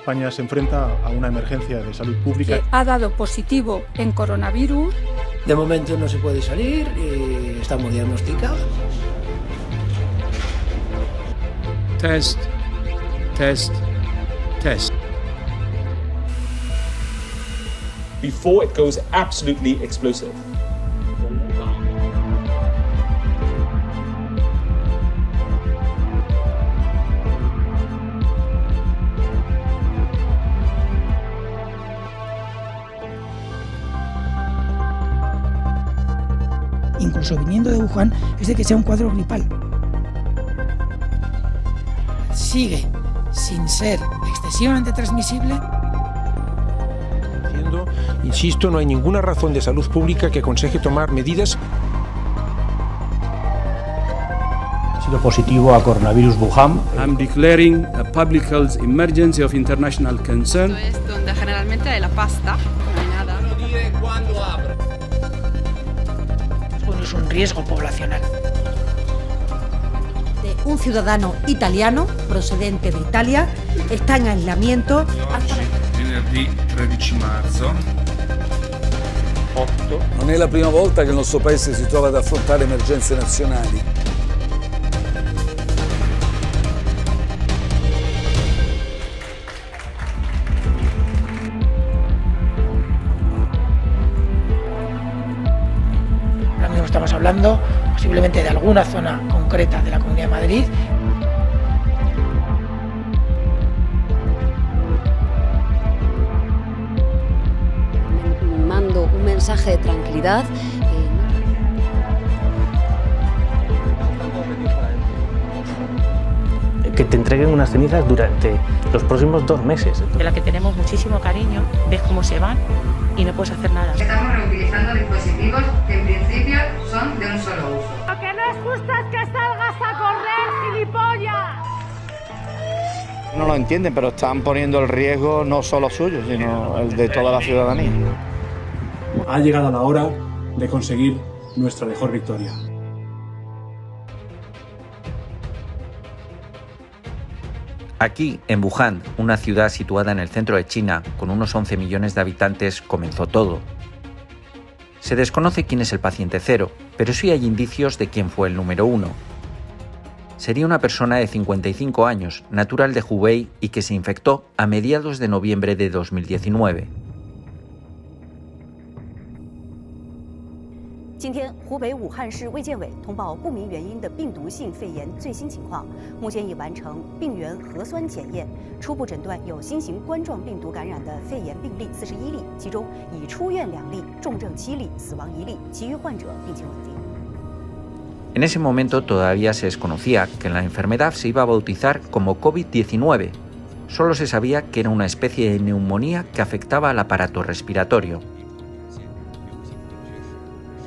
España se enfrenta a una emergencia de salud pública. Ha dado positivo en coronavirus. De momento no se puede salir y estamos diagnosticados. Test, test, test. Before it goes absolutely explosive. Incluso viniendo de Wuhan, es de que sea un cuadro gripal. Sigue sin ser excesivamente transmisible. Insisto, no hay ninguna razón de salud pública que aconseje tomar medidas. Ha sido positivo a coronavirus Wuhan. I'm declaring a public health emergency of international concern. Esto es donde generalmente hay la pasta, no hay nada. Bueno, es un riesgo poblacional. Un ciudadano italiano procedente de Italia está en aislamiento. Venerdì 13 marzo. Non è la prima volta che il nostro paese si trova ad affrontare emergenze nazionali. Ahora mismo estamos hablando posiblemente de alguna zona concreta de la Comunidad de Madrid. Mando un mensaje de tranquilidad. Que te entreguen unas cenizas durante los próximos 2 meses. De la que tenemos muchísimo cariño, ves cómo se van y no puedes hacer nada. Estamos reutilizando dispositivos que en principio son de un solo uso. Lo que no es justo es que salgas a correr, gilipollas. No lo entienden, pero están poniendo el riesgo no solo suyo, sino el de toda la ciudadanía. Ha llegado la hora de conseguir nuestra mejor victoria. Aquí, en Wuhan, una ciudad situada en el centro de China, con unos 11 millones de habitantes, comenzó todo. Se desconoce quién es el paciente cero, pero sí hay indicios de quién fue el número 1. Sería una persona de 55 años, natural de Hubei y que se infectó a mediados de noviembre de 2019. 今天，湖北武汉市卫健委通报不明原因的病毒性肺炎最新情况，目前已完成病原核酸检验，初步诊断有新型冠状病毒感染的肺炎病例41例，其中已出院2例，重症7例，死亡1例，其余患者病情稳定。 En ese momento todavía se desconocía que la enfermedad se iba a bautizar como COVID-19. Solo se sabía que era una especie de neumonía que afectaba al aparato respiratorio.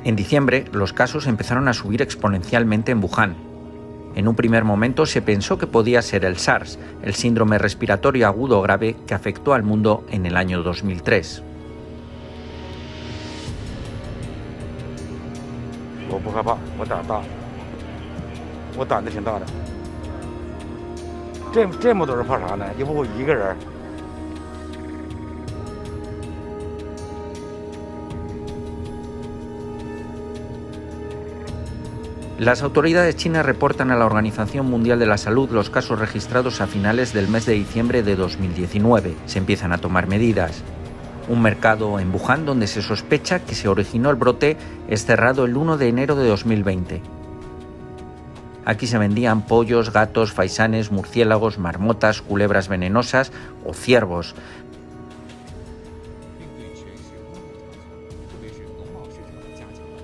En diciembre, los casos empezaron a subir exponencialmente en Wuhan. En un primer momento se pensó que podía ser el SARS, el síndrome respiratorio agudo grave que afectó al mundo en el año 2003. 我不害怕，我胆大，我胆子挺大的。这么多人怕啥呢？又不我一个人。 Las autoridades chinas reportan a la Organización Mundial de la Salud los casos registrados a finales del mes de diciembre de 2019. Se empiezan a tomar medidas. Un mercado en Wuhan donde se sospecha que se originó el brote es cerrado el 1 de enero de 2020. Aquí se vendían pollos, gatos, faisanes, murciélagos, marmotas, culebras venenosas o ciervos.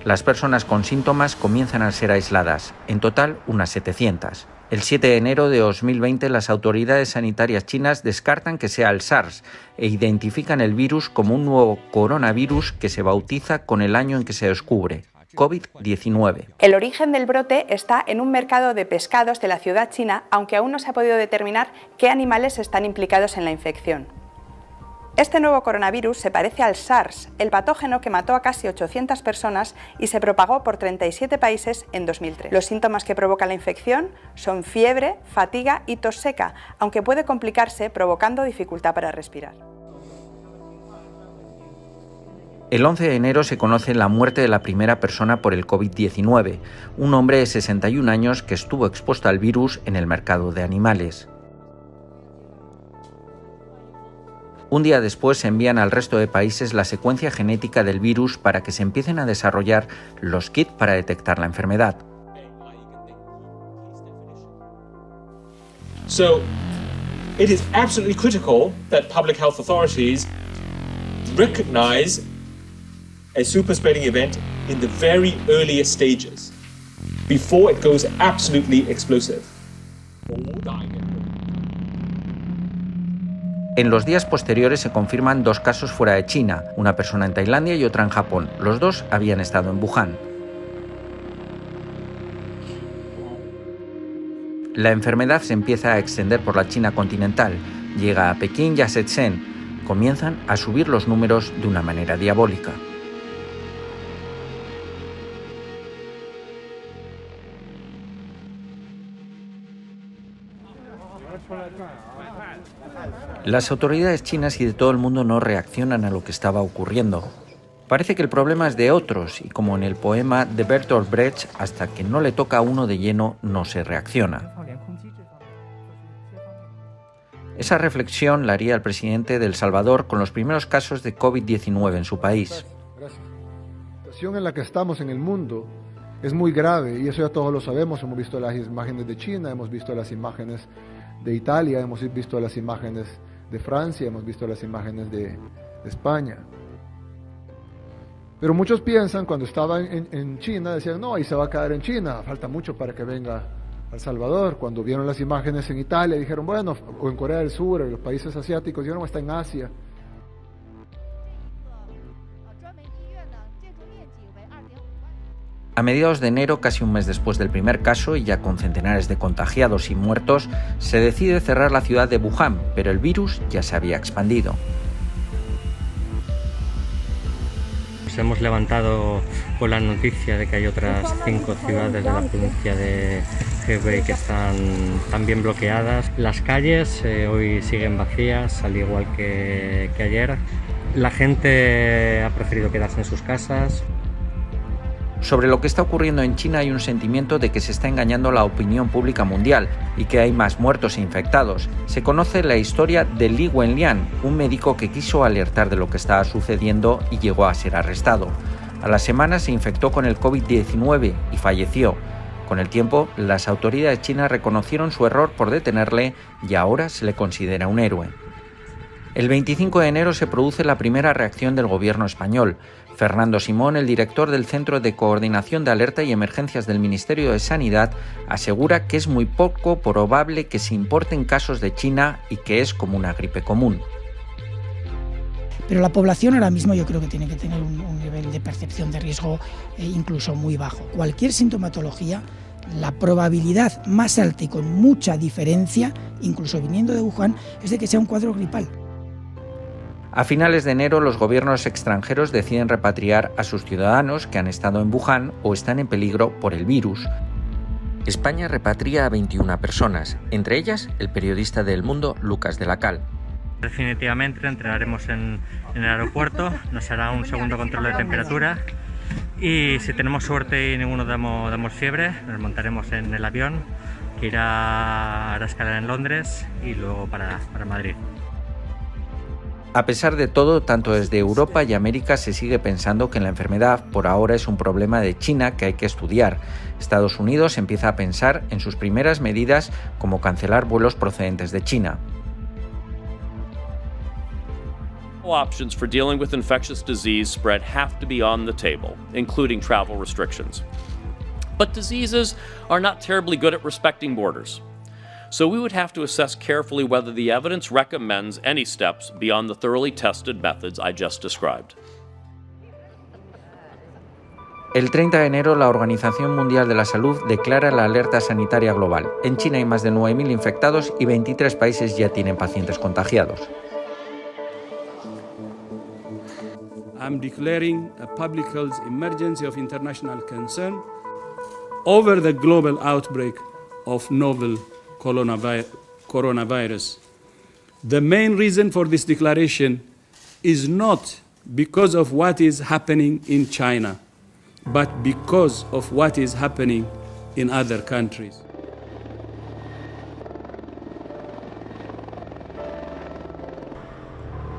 Las personas con síntomas comienzan a ser aisladas, en total unas 700. El 7 de enero de 2020 las autoridades sanitarias chinas descartan que sea el SARS e identifican el virus como un nuevo coronavirus que se bautiza con el año en que se descubre, COVID-19. El origen del brote está en un mercado de pescados de la ciudad china, aunque aún no se ha podido determinar qué animales están implicados en la infección. Este nuevo coronavirus se parece al SARS, el patógeno que mató a casi 800 personas y se propagó por 37 países en 2003. Los síntomas que provoca la infección son fiebre, fatiga y tos seca, aunque puede complicarse provocando dificultad para respirar. El 11 de enero se conoce la muerte de la primera persona por el COVID-19, un hombre de 61 años que estuvo expuesto al virus en el mercado de animales. Un día después se envían al resto de países la secuencia genética del virus para que se empiecen a desarrollar los kits para detectar la enfermedad. So, it is absolutely critical that public health authorities recognize a super spreading event in the very earliest stages, before it goes absolutely explosive. En los días posteriores se confirman 2 casos fuera de China, una persona en Tailandia y otra en Japón. Los 2 habían estado en Wuhan. La enfermedad se empieza a extender por la China continental, llega a Pekín y a Shenzhen. Comienzan a subir los números de una manera diabólica. Las autoridades chinas y de todo el mundo no reaccionan a lo que estaba ocurriendo. Parece que el problema es de otros y, como en el poema de Bertolt Brecht, hasta que no le toca a uno de lleno no se reacciona. Esa reflexión la haría el presidente de El Salvador con los primeros casos de COVID-19 en su país. La situación en la que estamos en el mundo es muy grave y eso ya todos lo sabemos. Hemos visto las imágenes de China, hemos visto las imágenes de Italia, hemos visto las imágenes de Francia, hemos visto las imágenes de España. Pero muchos piensan, cuando estaban en China, decían, no, ahí se va a quedar en China, falta mucho para que venga a El Salvador. Cuando vieron las imágenes en Italia, dijeron, bueno, o en Corea del Sur, en los países asiáticos, dijeron, está en Asia. A mediados de enero, casi un mes después del primer caso y ya con centenares de contagiados y muertos, se decide cerrar la ciudad de Wuhan, pero el virus ya se había expandido. Nos hemos levantado con la noticia de que hay otras 5 ciudades de la provincia de Hebei que están también bloqueadas. Las calles hoy siguen vacías, al igual que ayer. La gente ha preferido quedarse en sus casas. Sobre lo que está ocurriendo en China hay un sentimiento de que se está engañando la opinión pública mundial y que hay más muertos e infectados. Se conoce la historia de Li Wenlian, un médico que quiso alertar de lo que estaba sucediendo y llegó a ser arrestado. A la semana se infectó con el COVID-19 y falleció. Con el tiempo, las autoridades chinas reconocieron su error por detenerle y ahora se le considera un héroe. El 25 de enero se produce la primera reacción del gobierno español. Fernando Simón, el director del Centro de Coordinación de Alerta y Emergencias del Ministerio de Sanidad, asegura que es muy poco probable que se importen casos de China y que es como una gripe común. Pero la población ahora mismo yo creo que tiene que tener un nivel de percepción de riesgo incluso muy bajo. Cualquier sintomatología, la probabilidad más alta y con mucha diferencia, incluso viniendo de Wuhan, es de que sea un cuadro gripal. A finales de enero, los gobiernos extranjeros deciden repatriar a sus ciudadanos que han estado en Wuhan o están en peligro por el virus. España repatria a 21 personas, entre ellas el periodista de El Mundo, Lucas de la Cal. Definitivamente entraremos en el aeropuerto, nos hará un segundo control de temperatura y si tenemos suerte y ninguno damos fiebre, nos montaremos en el avión que irá a escalar en Londres y luego para Madrid. A pesar de todo, tanto desde Europa y América se sigue pensando que la enfermedad por ahora es un problema de China que hay que estudiar. Estados Unidos empieza a pensar en sus primeras medidas como cancelar vuelos procedentes de China. Options for dealing with infectious disease spread have to be on the table, including travel restrictions. But diseases are not terribly good at respecting borders. So we would have to assess carefully whether the evidence recommends any steps beyond the thoroughly tested methods I just described. El 30 de enero, la Organización Mundial de la Salud declara la alerta sanitaria global. En China hay más de 9.000 infectados y 23 países ya tienen pacientes contagiados. I'm declaring a public health emergency of international concern over the global outbreak of novel coronavirus. The main reason for this declaration is not because of what is happening in China, but because of what is happening in other countries.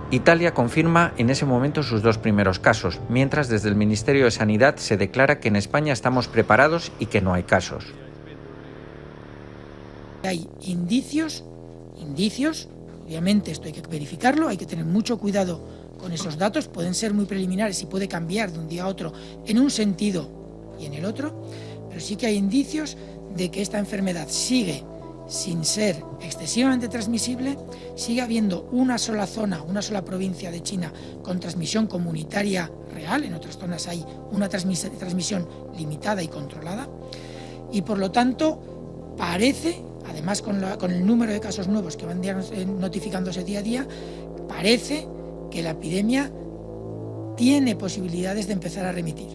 Italia confirma en ese momento sus 2 primeros casos, mientras desde el Ministerio de Sanidad se declara que en España estamos preparados y que no hay casos. Hay indicios, obviamente esto hay que verificarlo, hay que tener mucho cuidado con esos datos, pueden ser muy preliminares y puede cambiar de un día a otro en un sentido y en el otro, pero sí que hay indicios de que esta enfermedad sigue sin ser excesivamente transmisible, sigue habiendo una sola zona, una sola provincia de China con transmisión comunitaria real, en otras zonas hay una transmisión limitada y controlada, y por lo tanto parece, además con el número de casos nuevos que van notificándose día a día, parece que la epidemia tiene posibilidades de empezar a remitir.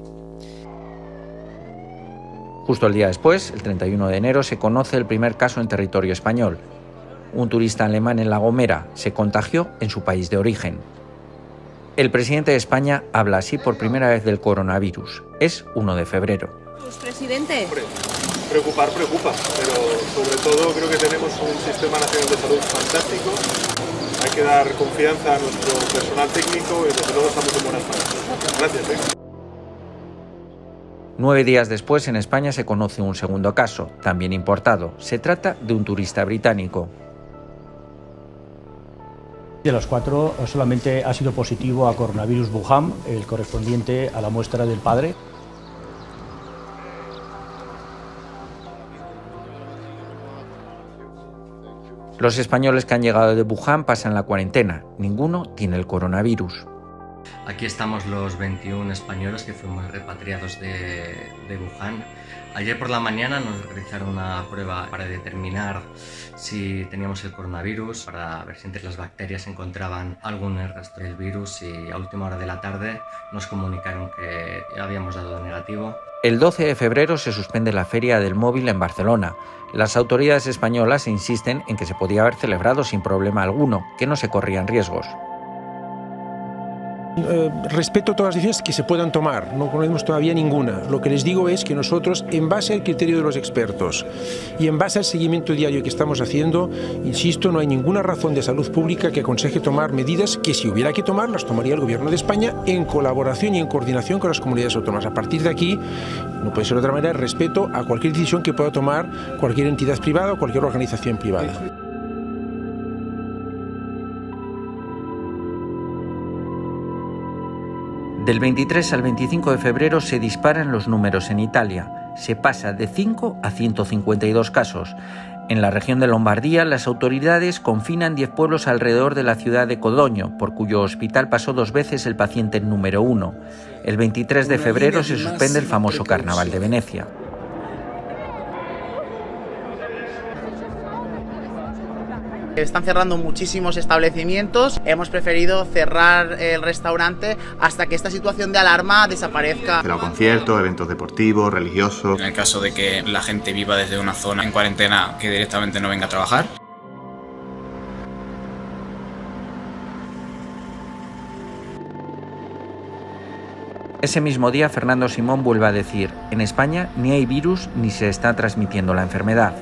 Justo el día después, el 31 de enero, se conoce el primer caso en territorio español. Un turista alemán en La Gomera se contagió en su país de origen. El presidente de España habla así por primera vez del coronavirus. Es 1 de febrero. Presidente. Preocupar preocupa, pero sobre todo creo que tenemos un sistema nacional de salud fantástico. Hay que dar confianza a nuestro personal técnico y desde luego estamos en buenas manos. Gracias. 9 días después, en España se conoce un segundo caso, también importado. Se trata de un turista británico. De los 4, solamente ha sido positivo a coronavirus Wuhan, el correspondiente a la muestra del padre. Los españoles que han llegado de Wuhan pasan la cuarentena. Ninguno tiene el coronavirus. Aquí estamos los 21 españoles que fuimos repatriados de Wuhan. Ayer por la mañana nos realizaron una prueba para determinar si teníamos el coronavirus, para ver si entre las bacterias se encontraban algún rastro del virus, y a última hora de la tarde nos comunicaron que habíamos dado negativo. El 12 de febrero se suspende la Feria del Móvil en Barcelona. Las autoridades españolas insisten en que se podía haber celebrado sin problema alguno, que no se corrían riesgos. Respeto todas las decisiones que se puedan tomar, no conocemos todavía ninguna. Lo que les digo es que nosotros, en base al criterio de los expertos y en base al seguimiento diario que estamos haciendo, insisto, no hay ninguna razón de salud pública que aconseje tomar medidas que, si hubiera que tomar, las tomaría el Gobierno de España en colaboración y en coordinación con las comunidades autónomas. A partir de aquí, no puede ser de otra manera, respeto a cualquier decisión que pueda tomar cualquier entidad privada o cualquier organización privada. Del 23 al 25 de febrero se disparan los números en Italia. Se pasa de 5 a 152 casos. En la región de Lombardía, las autoridades confinan 10 pueblos alrededor de la ciudad de Codogno, por cuyo hospital pasó 2 veces el paciente número 1. El 23 de febrero se suspende el famoso Carnaval de Venecia. Están cerrando muchísimos establecimientos. Hemos preferido cerrar el restaurante hasta que esta situación de alarma desaparezca. Pero conciertos, eventos deportivos, religiosos. En el caso de que la gente viva desde una zona en cuarentena, que directamente no venga a trabajar. Ese mismo día, Fernando Simón vuelve a decir: en España ni hay virus ni se está transmitiendo la enfermedad.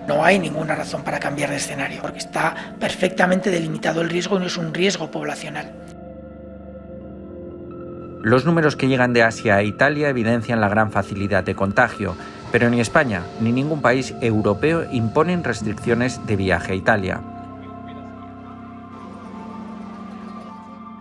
No hay ninguna razón para cambiar de escenario, porque está perfectamente delimitado el riesgo y no es un riesgo poblacional. Los números que llegan de Asia a Italia evidencian la gran facilidad de contagio, pero ni España ni ningún país europeo imponen restricciones de viaje a Italia.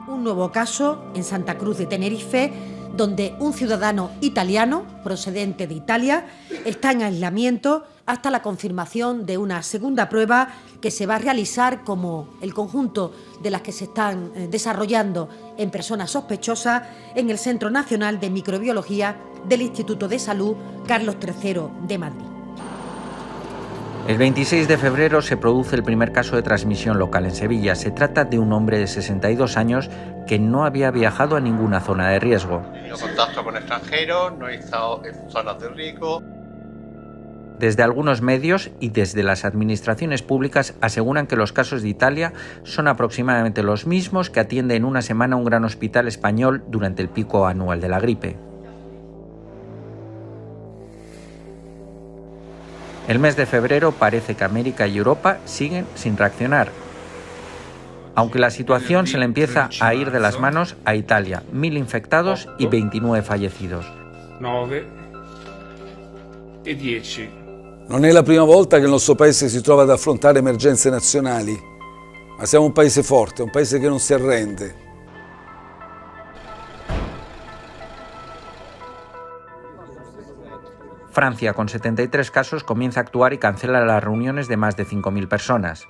Un nuevo caso en Santa Cruz de Tenerife, donde un ciudadano italiano procedente de Italia está en aislamiento hasta la confirmación de una segunda prueba que se va a realizar, como el conjunto de las que se están desarrollando en personas sospechosas, en el Centro Nacional de Microbiología del Instituto de Salud Carlos III de Madrid. El 26 de febrero se produce el primer caso de transmisión local en Sevilla. Se trata de un hombre de 62 años que no había viajado a ninguna zona de riesgo. He tenido contacto con extranjeros, no he estado en zonas de riesgo. Desde algunos medios y desde las administraciones públicas aseguran que los casos de Italia son aproximadamente los mismos que atiende en una semana un gran hospital español durante el pico anual de la gripe. El mes de febrero parece que América y Europa siguen sin reaccionar, aunque la situación se le empieza a ir de las manos a Italia, 1000 infectados y 29 fallecidos. 9 e 10. Non è la prima volta che il nostro paese si trova ad affrontare emergenze nazionali, ma siamo un paese forte, un paese che non si arrende. Francia, con 73 casos, comienza a actuar y cancela las reuniones de más de 5.000 personas.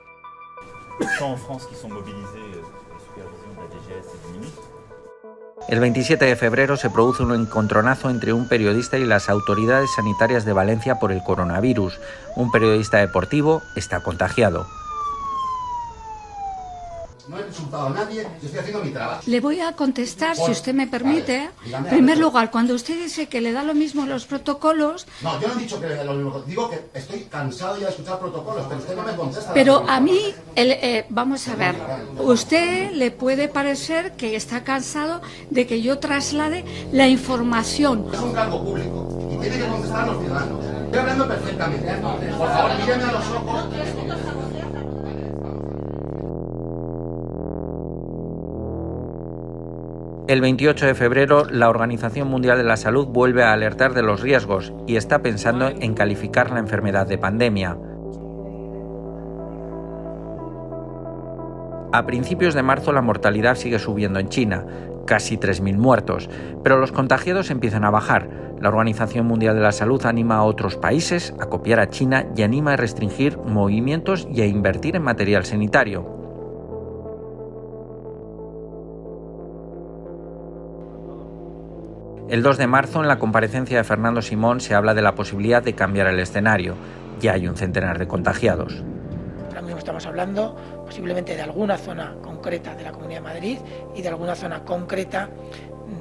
El 27 de febrero se produce un encontronazo entre un periodista y las autoridades sanitarias de Valencia por el coronavirus. Un periodista deportivo está contagiado. No he insultado a nadie, yo estoy haciendo mi trabajo. Le voy a contestar, si usted me permite. En primer lugar, cuando usted dice que le da lo mismo los protocolos... No, yo no he dicho que le da lo mismo. Digo que estoy cansado ya de escuchar protocolos, pero usted no me contesta. Pero a mí, vamos a ver, usted le puede parecer que está cansado de que yo traslade la información. Es un cargo público y tiene que contestar a los ciudadanos. Estoy hablando perfectamente. Por favor, míreme a los ojos. El 28 de febrero, la Organización Mundial de la Salud vuelve a alertar de los riesgos y está pensando en calificar la enfermedad de pandemia. A principios de marzo la mortalidad sigue subiendo en China, casi 3.000 muertos, pero los contagiados empiezan a bajar. La Organización Mundial de la Salud anima a otros países a copiar a China y anima a restringir movimientos y a invertir en material sanitario. El 2 de marzo, en la comparecencia de Fernando Simón, se habla de la posibilidad de cambiar el escenario. Ya hay un centenar de contagiados. Ahora mismo estamos hablando posiblemente de alguna zona concreta de la Comunidad de Madrid y de alguna zona concreta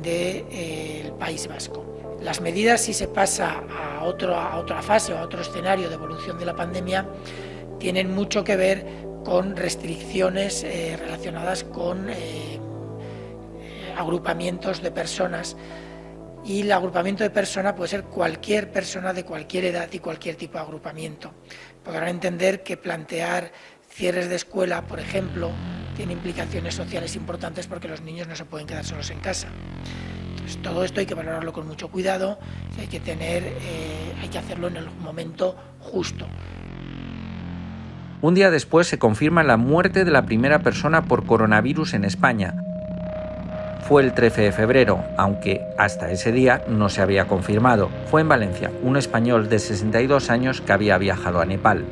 del País Vasco. Las medidas, si se pasa a otra fase o a otro escenario de evolución de la pandemia, tienen mucho que ver con restricciones relacionadas con agrupamientos de personas. Y el agrupamiento de personas puede ser cualquier persona de cualquier edad y cualquier tipo de agrupamiento. Podrán entender que plantear cierres de escuela, por ejemplo, tiene implicaciones sociales importantes porque los niños no se pueden quedar solos en casa. Entonces, todo esto hay que valorarlo con mucho cuidado y hay que hacerlo en el momento justo. Un día después se confirma la muerte de la primera persona por coronavirus en España. Fue el 13 de febrero, aunque hasta ese día no se había confirmado. Fue en Valencia, un español de 62 años que había viajado a Nepal.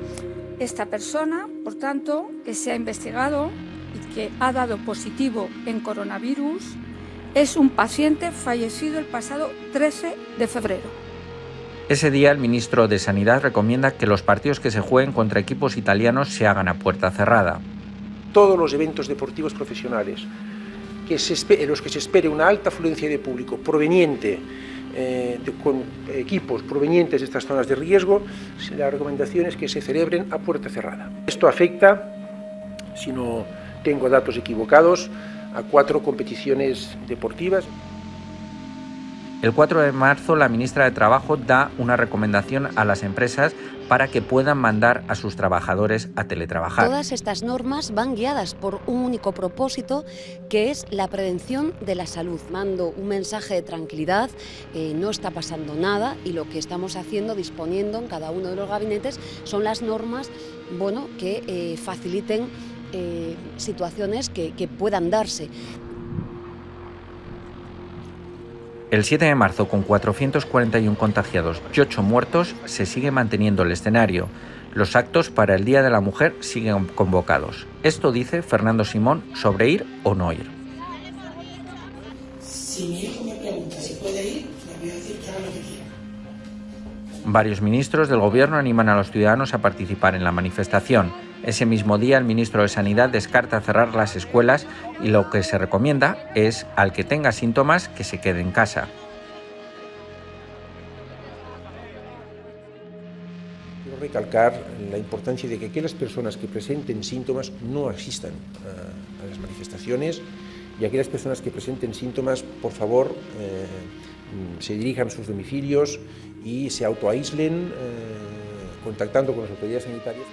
Esta persona, por tanto, que se ha investigado y que ha dado positivo en coronavirus, es un paciente fallecido el pasado 13 de febrero. Ese día el ministro de Sanidad recomienda que los partidos que se jueguen contra equipos italianos se hagan a puerta cerrada. Todos los eventos deportivos profesionales en los que se espere una alta afluencia de público proveniente con equipos provenientes de estas zonas de riesgo, la recomendación es que se celebren a puerta cerrada. Esto afecta, si no tengo datos equivocados, a 4 competiciones deportivas. El 4 de marzo la ministra de Trabajo da una recomendación a las empresas para que puedan mandar a sus trabajadores a teletrabajar. Todas estas normas van guiadas por un único propósito, que es la prevención de la salud. Mando un mensaje de tranquilidad, no está pasando nada y lo que estamos haciendo, disponiendo en cada uno de los gabinetes, son las normas que faciliten situaciones que puedan darse. El 7 de marzo, con 441 contagiados y 8 muertos, se sigue manteniendo el escenario. Los actos para el Día de la Mujer siguen convocados. Esto dice Fernando Simón sobre ir o no ir. Si mi hijo me pregunta si puede ir, le voy a decir que haga lo que quiera. Varios ministros del gobierno animan a los ciudadanos a participar en la manifestación. Ese mismo día, el ministro de Sanidad descarta cerrar las escuelas y lo que se recomienda es al que tenga síntomas que se quede en casa. Quiero recalcar la importancia de que aquellas personas que presenten síntomas no asistan a las manifestaciones y aquellas personas que presenten síntomas, por favor, se dirijan a sus domicilios y se autoaíslen contactando con las autoridades sanitarias.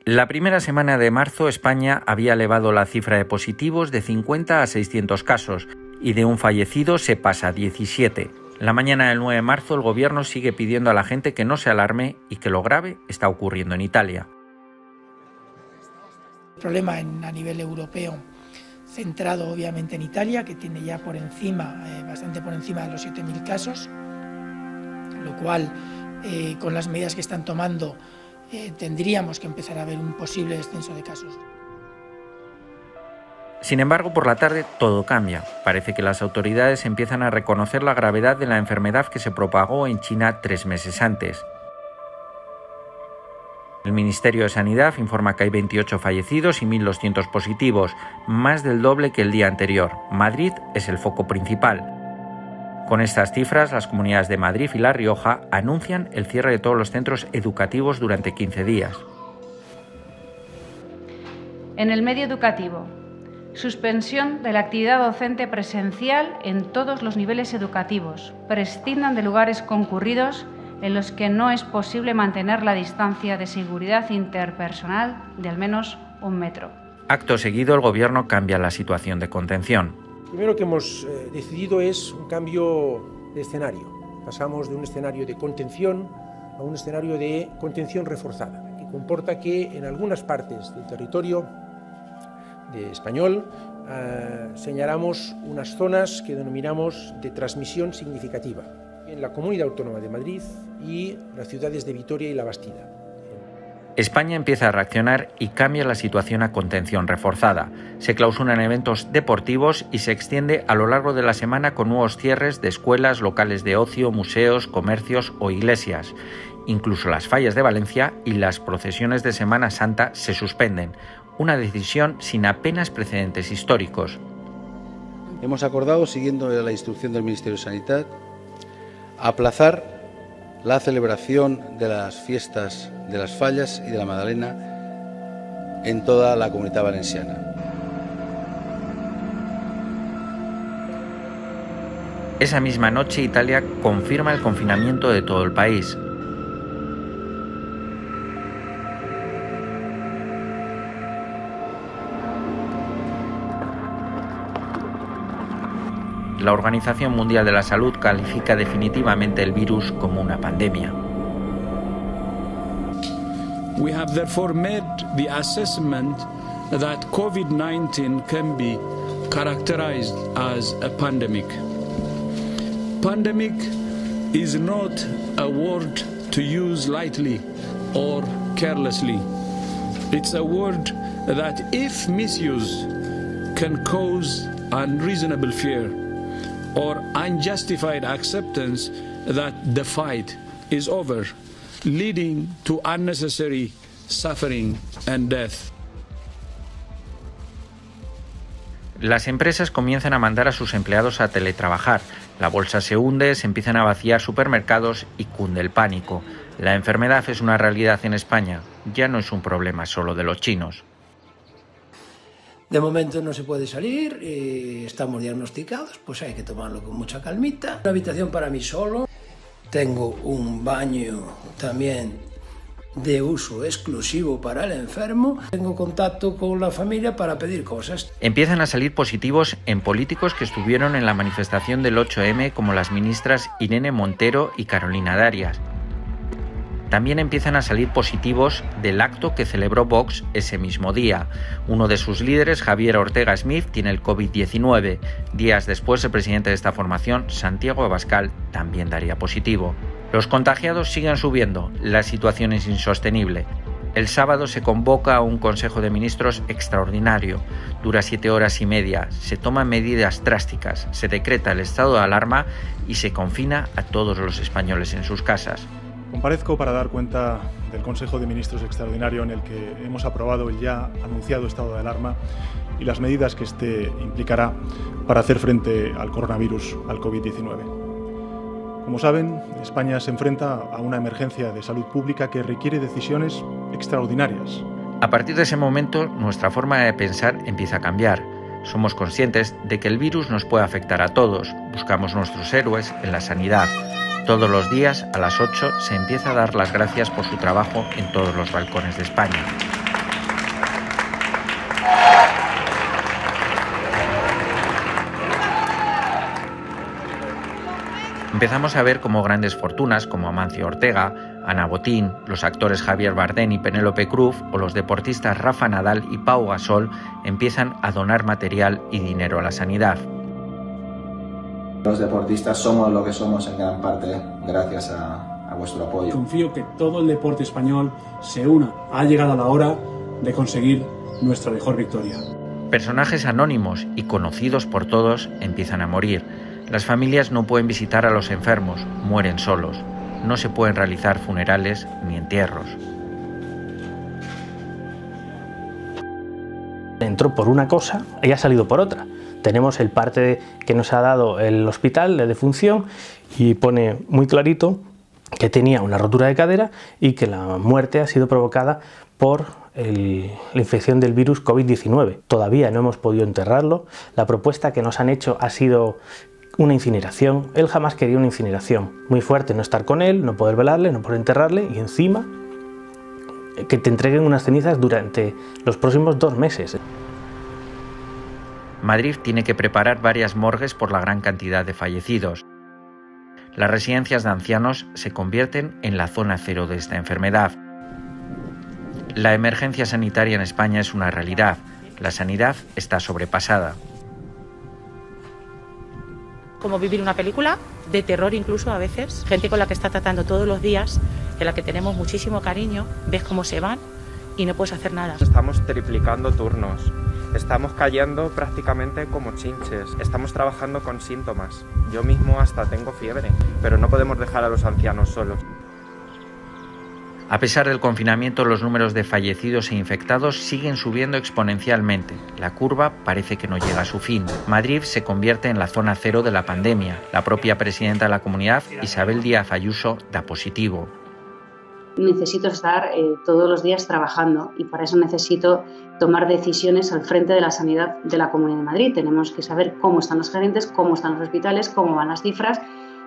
La primera semana de marzo, España había elevado la cifra de positivos de 50 a 600 casos y de un fallecido se pasa a 17. La mañana del 9 de marzo, el gobierno sigue pidiendo a la gente que no se alarme y que lo grave está ocurriendo en Italia. El problema a nivel europeo, centrado obviamente en Italia, que tiene ya por encima, bastante por encima de los 7.000 casos, lo cual, con las medidas que están tomando, tendríamos que empezar a ver un posible descenso de casos. Sin embargo, por la tarde todo cambia. Parece que las autoridades empiezan a reconocer la gravedad de la enfermedad que se propagó en China 3 meses antes. El Ministerio de Sanidad informa que hay 28 fallecidos y 1.200 positivos, más del doble que el día anterior. Madrid es el foco principal. Con estas cifras, las comunidades de Madrid y La Rioja anuncian el cierre de todos los centros educativos durante 15 días. En el medio educativo, suspensión de la actividad docente presencial en todos los niveles educativos. Prescindan de lugares concurridos en los que no es posible mantener la distancia de seguridad interpersonal de al menos 1 metro. Acto seguido, el Gobierno cambia la situación de contención. Lo primero que hemos decidido es un cambio de escenario. Pasamos de un escenario de contención a un escenario de contención reforzada, que comporta que en algunas partes del territorio español señalamos unas zonas que denominamos de transmisión significativa, en la Comunidad Autónoma de Madrid y las ciudades de Vitoria y La Bastida. España empieza a reaccionar y cambia la situación a contención reforzada. Se clausuran eventos deportivos y se extiende a lo largo de la semana con nuevos cierres de escuelas, locales de ocio, museos, comercios o iglesias. Incluso las fallas de Valencia y las procesiones de Semana Santa se suspenden. Una decisión sin apenas precedentes históricos. Hemos acordado, siguiendo la instrucción del Ministerio de Sanidad, aplazar la celebración de las fiestas de las Fallas y de la Magdalena en toda la Comunidad Valenciana. Esa misma noche, Italia confirma el confinamiento de todo el país. La Organización Mundial de la Salud califica definitivamente el virus como una pandemia. We have therefore made the assessment that COVID-19 can be characterized as a pandemic. Pandemic is not a word to use lightly or carelessly. It's a word that, if misused, can cause unreasonable fear or unjustified acceptance that the fight is over, leading to unnecessary suffering and death. Las empresas comienzan a mandar a sus empleados a teletrabajar. La bolsa se hunde, se empiezan a vaciar supermercados y cunde el pánico. La enfermedad es una realidad en España, ya no es un problema solo de los chinos. De momento no se puede salir, estamos diagnosticados, pues hay que tomarlo con mucha calmita. Una habitación para mí solo, tengo un baño también de uso exclusivo para el enfermo, tengo contacto con la familia para pedir cosas. Empiezan a salir positivos en políticos que estuvieron en la manifestación del 8M, como las ministras Irene Montero y Carolina Darias. También empiezan a salir positivos del acto que celebró Vox ese mismo día. Uno de sus líderes, Javier Ortega Smith, tiene el COVID-19. Días después, el presidente de esta formación, Santiago Abascal, también daría positivo. Los contagiados siguen subiendo, la situación es insostenible. El sábado se convoca a un Consejo de Ministros extraordinario, dura 7 horas y media, se toman medidas drásticas, se decreta el estado de alarma y se confina a todos los españoles en sus casas. Comparezco para dar cuenta del Consejo de Ministros extraordinario en el que hemos aprobado el ya anunciado estado de alarma y las medidas que este implicará para hacer frente al coronavirus, al COVID-19. Como saben, España se enfrenta a una emergencia de salud pública que requiere decisiones extraordinarias. A partir de ese momento, nuestra forma de pensar empieza a cambiar. Somos conscientes de que el virus nos puede afectar a todos. Buscamos nuestros héroes en la sanidad. Todos los días, a las 8, se empieza a dar las gracias por su trabajo en todos los balcones de España. Empezamos a ver cómo grandes fortunas como Amancio Ortega, Ana Botín, los actores Javier Bardem y Penélope Cruz o los deportistas Rafa Nadal y Pau Gasol empiezan a donar material y dinero a la sanidad. Los deportistas somos lo que somos en gran parte gracias a vuestro apoyo. Confío que todo el deporte español se una. Ha llegado la hora de conseguir nuestra mejor victoria. Personajes anónimos y conocidos por todos empiezan a morir. Las familias no pueden visitar a los enfermos, mueren solos. No se pueden realizar funerales ni entierros. Entró por una cosa y ha salido por otra. Tenemos el parte que nos ha dado el hospital de defunción y pone muy clarito que tenía una rotura de cadera y que la muerte ha sido provocada por la infección del virus COVID-19. Todavía no hemos podido enterrarlo. La propuesta que nos han hecho ha sido una incineración. Él jamás quería una incineración. Muy fuerte no estar con él, no poder velarle, no poder enterrarle y encima que te entreguen unas cenizas durante los próximos 2 meses. Madrid tiene que preparar varias morgues por la gran cantidad de fallecidos. Las residencias de ancianos se convierten en la zona cero de esta enfermedad. La emergencia sanitaria en España es una realidad. La sanidad está sobrepasada. Como vivir una película, de terror incluso a veces, gente con la que está tratando todos los días, de la que tenemos muchísimo cariño, ves cómo se van y no puedes hacer nada. Estamos triplicando turnos, estamos cayendo prácticamente como chinches, estamos trabajando con síntomas. Yo mismo hasta tengo fiebre, pero no podemos dejar a los ancianos solos. A pesar del confinamiento, los números de fallecidos e infectados siguen subiendo exponencialmente. La curva parece que no llega a su fin. Madrid se convierte en la zona cero de la pandemia. La propia presidenta de la comunidad, Isabel Díaz Ayuso, da positivo. Necesito estar todos los días trabajando y para eso necesito tomar decisiones al frente de la sanidad de la Comunidad de Madrid. Tenemos que saber cómo están los gerentes, cómo están los hospitales, cómo van las cifras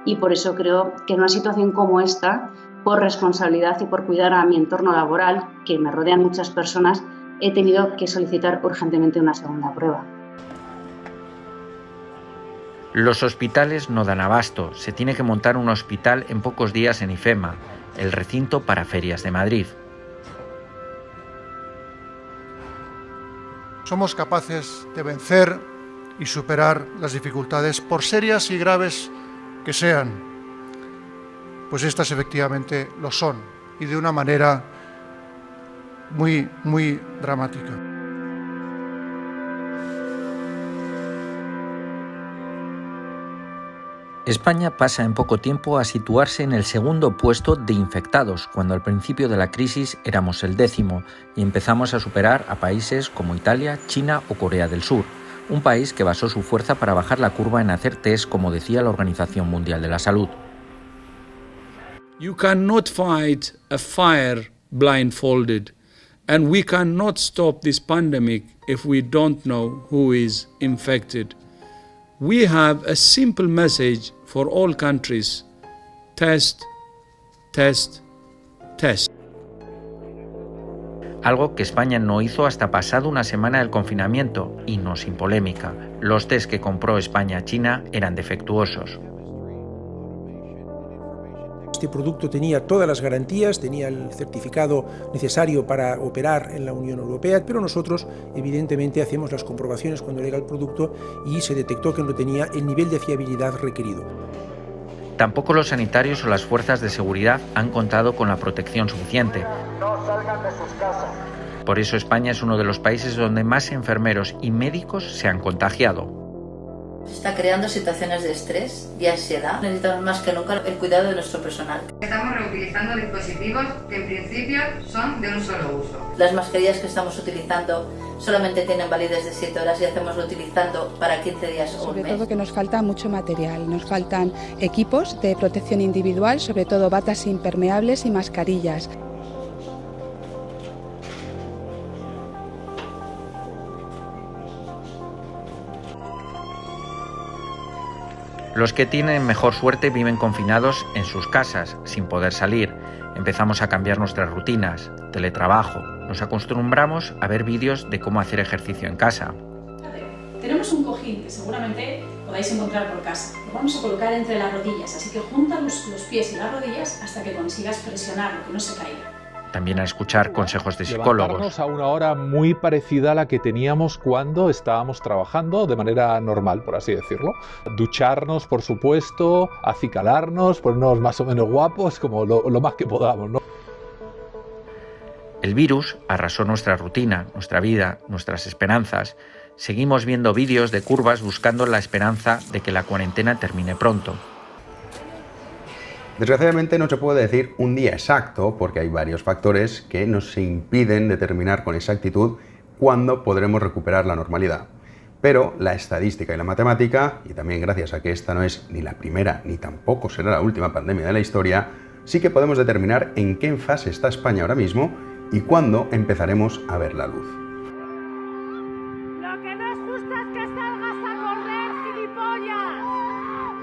y por eso creo que en una situación como esta, por responsabilidad y por cuidar a mi entorno laboral, que me rodean muchas personas, he tenido que solicitar urgentemente una segunda prueba. Los hospitales no dan abasto. Se tiene que montar un hospital en pocos días en IFEMA, el recinto para ferias de Madrid. Somos capaces de vencer y superar las dificultades, por serias y graves que sean. Pues estas efectivamente lo son, y de una manera muy, muy dramática. España pasa en poco tiempo a situarse en el segundo puesto de infectados, cuando al principio de la crisis éramos el 10º y empezamos a superar a países como Italia, China o Corea del Sur, un país que basó su fuerza para bajar la curva en hacer test, como decía la Organización Mundial de la Salud. You cannot fight a fire blindfolded, and we cannot stop this pandemic if we don't know who is infected. We have a simple message for all countries: test, test, test. Algo que España no hizo hasta pasado una semana del confinamiento, y no sin polémica. Los test que compró España a China eran defectuosos. Este producto tenía todas las garantías, tenía el certificado necesario para operar en la Unión Europea, pero nosotros evidentemente hacemos las comprobaciones cuando llega el producto y se detectó que no tenía el nivel de fiabilidad requerido. Tampoco los sanitarios o las fuerzas de seguridad han contado con la protección suficiente. No salgan de sus casas. Por eso España es uno de los países donde más enfermeros y médicos se han contagiado. Se está creando situaciones de estrés y ansiedad. Necesitamos más que nunca el cuidado de nuestro personal. Estamos reutilizando dispositivos que en principio son de un solo uso. Las mascarillas que estamos utilizando solamente tienen validez de 7 horas y hacemos utilizando para 15 días o un mes. Sobre todo que nos falta mucho material, nos faltan equipos de protección individual, sobre todo batas impermeables y mascarillas. Los que tienen mejor suerte viven confinados en sus casas, sin poder salir. Empezamos a cambiar nuestras rutinas, teletrabajo. Nos acostumbramos a ver vídeos de cómo hacer ejercicio en casa. Tenemos un cojín que seguramente podáis encontrar por casa. Lo vamos a colocar entre las rodillas, así que junta los pies y las rodillas hasta que consigas presionarlo, que no se caiga. También a escuchar consejos de psicólogos. Levantarnos a una hora muy parecida a la que teníamos cuando estábamos trabajando de manera normal, por así decirlo. Ducharnos, por supuesto, acicalarnos, ponernos más o menos guapos, como lo más que podamos, ¿no? El virus arrasó nuestra rutina, nuestra vida, nuestras esperanzas. Seguimos viendo vídeos de curvas buscando la esperanza de que la cuarentena termine pronto. Desgraciadamente no se puede decir un día exacto porque hay varios factores que nos impiden determinar con exactitud cuándo podremos recuperar la normalidad. Pero la estadística y la matemática, y también gracias a que esta no es ni la primera ni tampoco será la última pandemia de la historia, sí que podemos determinar en qué fase está España ahora mismo y cuándo empezaremos a ver la luz. Lo que no es justo es que salgas a correr, gilipollas.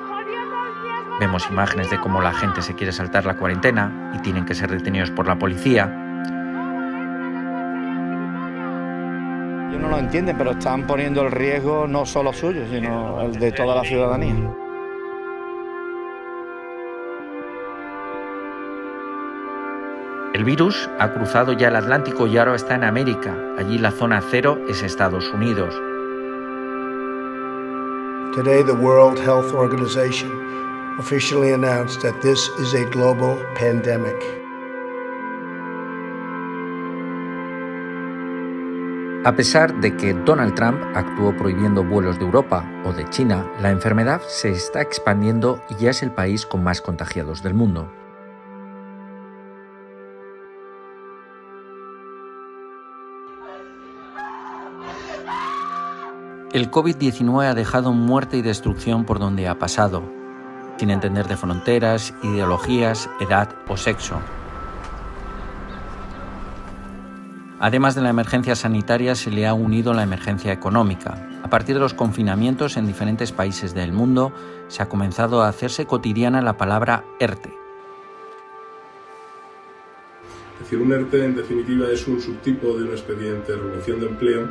Poniendo en riesgo. Vemos imágenes de cómo la gente se quiere saltar la cuarentena y tienen que ser detenidos por la policía. Ellos no lo entienden, pero están poniendo el riesgo no solo suyo, sino el de toda la ciudadanía. El virus ha cruzado ya el Atlántico y ahora está en América. Allí la zona cero es Estados Unidos. Today, the World Health Organization officially announced that this is a global pandemic. A pesar de que Donald Trump actuó prohibiendo vuelos de Europa o de China, la enfermedad se está expandiendo y ya es el país con más contagiados del mundo. El COVID-19 ha dejado muerte y destrucción por donde ha pasado, sin entender de fronteras, ideologías, edad o sexo. Además de la emergencia sanitaria, se le ha unido la emergencia económica. A partir de los confinamientos en diferentes países del mundo, se ha comenzado a hacerse cotidiana la palabra ERTE. Es decir, un ERTE en definitiva es un subtipo de un expediente de regulación de empleo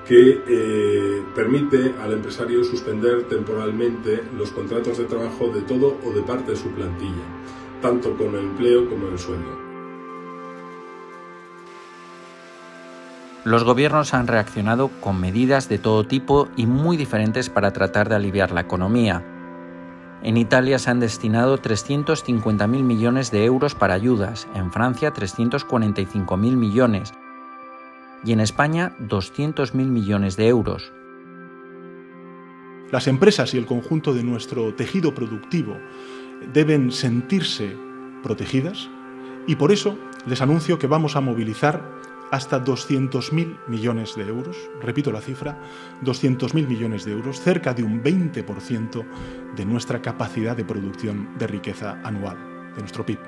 que permite al empresario suspender temporalmente los contratos de trabajo de todo o de parte de su plantilla, tanto con el empleo como el sueldo. Los gobiernos han reaccionado con medidas de todo tipo y muy diferentes para tratar de aliviar la economía. En Italia se han destinado 350.000 millones de euros para ayudas, en Francia 345.000 millones y en España 200.000 millones de euros. Las empresas y el conjunto de nuestro tejido productivo deben sentirse protegidas y por eso les anuncio que vamos a movilizar hasta 200.000 millones de euros, repito la cifra, 200.000 millones de euros, cerca de un 20% de nuestra capacidad de producción de riqueza anual, de nuestro PIB.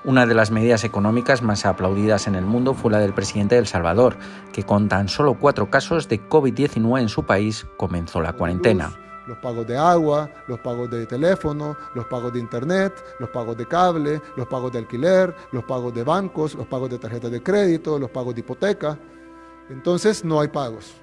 Una de las medidas económicas más aplaudidas en el mundo fue la del presidente de El Salvador, que con tan solo 4 casos de COVID-19 en su país comenzó la cuarentena. Los pagos de agua, los pagos de teléfono, los pagos de internet, los pagos de cable, los pagos de alquiler, los pagos de bancos, los pagos de tarjetas de crédito, los pagos de hipoteca. Entonces no hay pagos.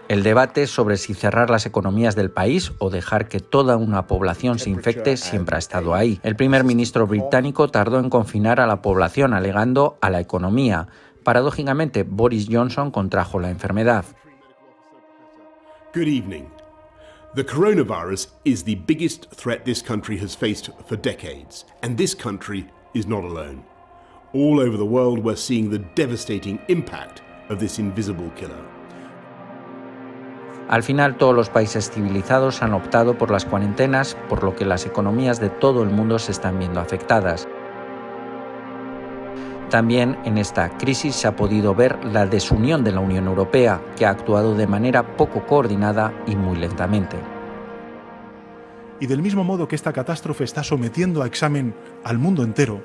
El debate sobre si cerrar las economías del país o dejar que toda una población se infecte siempre ha estado ahí. El primer ministro británico tardó en confinar a la población alegando a la economía. Paradójicamente, Boris Johnson contrajo la enfermedad. Good evening. The coronavirus is the biggest threat this country has faced for decades, and this country is not alone. All over the world we're seeing the devastating impact of this invisible killer. Al final, todos los países civilizados han optado por las cuarentenas, por lo que las economías de todo el mundo se están viendo afectadas. También en esta crisis se ha podido ver la desunión de la Unión Europea, que ha actuado de manera poco coordinada y muy lentamente. Y del mismo modo que esta catástrofe está sometiendo a examen al mundo entero,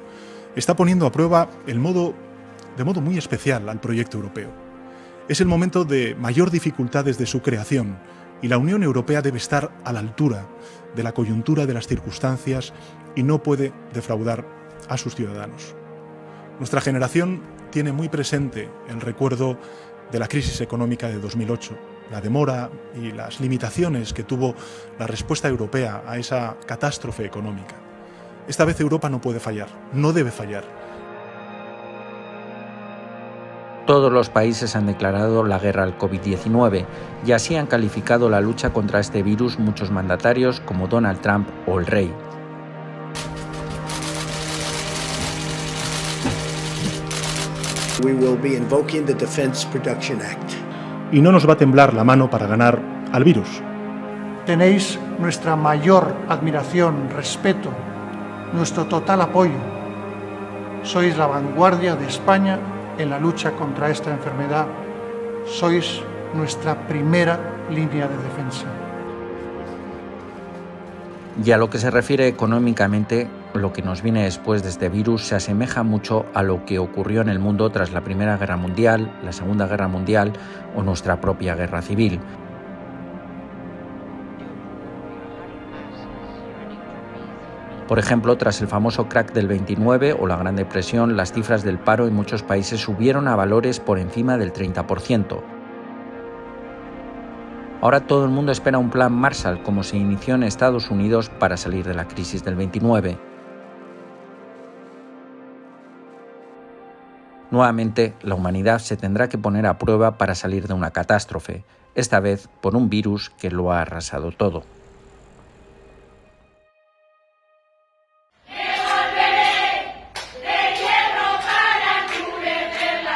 está poniendo a prueba de modo muy especial al proyecto europeo. Es el momento de mayor dificultad desde su creación y la Unión Europea debe estar a la altura de la coyuntura de las circunstancias y no puede defraudar a sus ciudadanos. Nuestra generación tiene muy presente el recuerdo de la crisis económica de 2008, la demora y las limitaciones que tuvo la respuesta europea a esa catástrofe económica. Esta vez Europa no puede fallar, no debe fallar. Todos los países han declarado la guerra al COVID-19 y así han calificado la lucha contra este virus muchos mandatarios como Donald Trump o el rey. We will be invoking the Defense Production Act. Y no nos va a temblar la mano para ganar al virus. Tenéis nuestra mayor admiración, respeto, nuestro total apoyo. Sois la vanguardia de España en la lucha contra esta enfermedad. Sois nuestra primera línea de defensa. Y a lo que se refiere económicamente, lo que nos viene después de este virus se asemeja mucho a lo que ocurrió en el mundo tras la Primera Guerra Mundial, la Segunda Guerra Mundial o nuestra propia guerra civil. Por ejemplo, tras el famoso crack del 29 o la Gran Depresión, las cifras del paro en muchos países subieron a valores por encima del 30%. Ahora todo el mundo espera un plan Marshall, como se inició en Estados Unidos para salir de la crisis del 29. Nuevamente, la humanidad se tendrá que poner a prueba para salir de una catástrofe, esta vez por un virus que lo ha arrasado todo.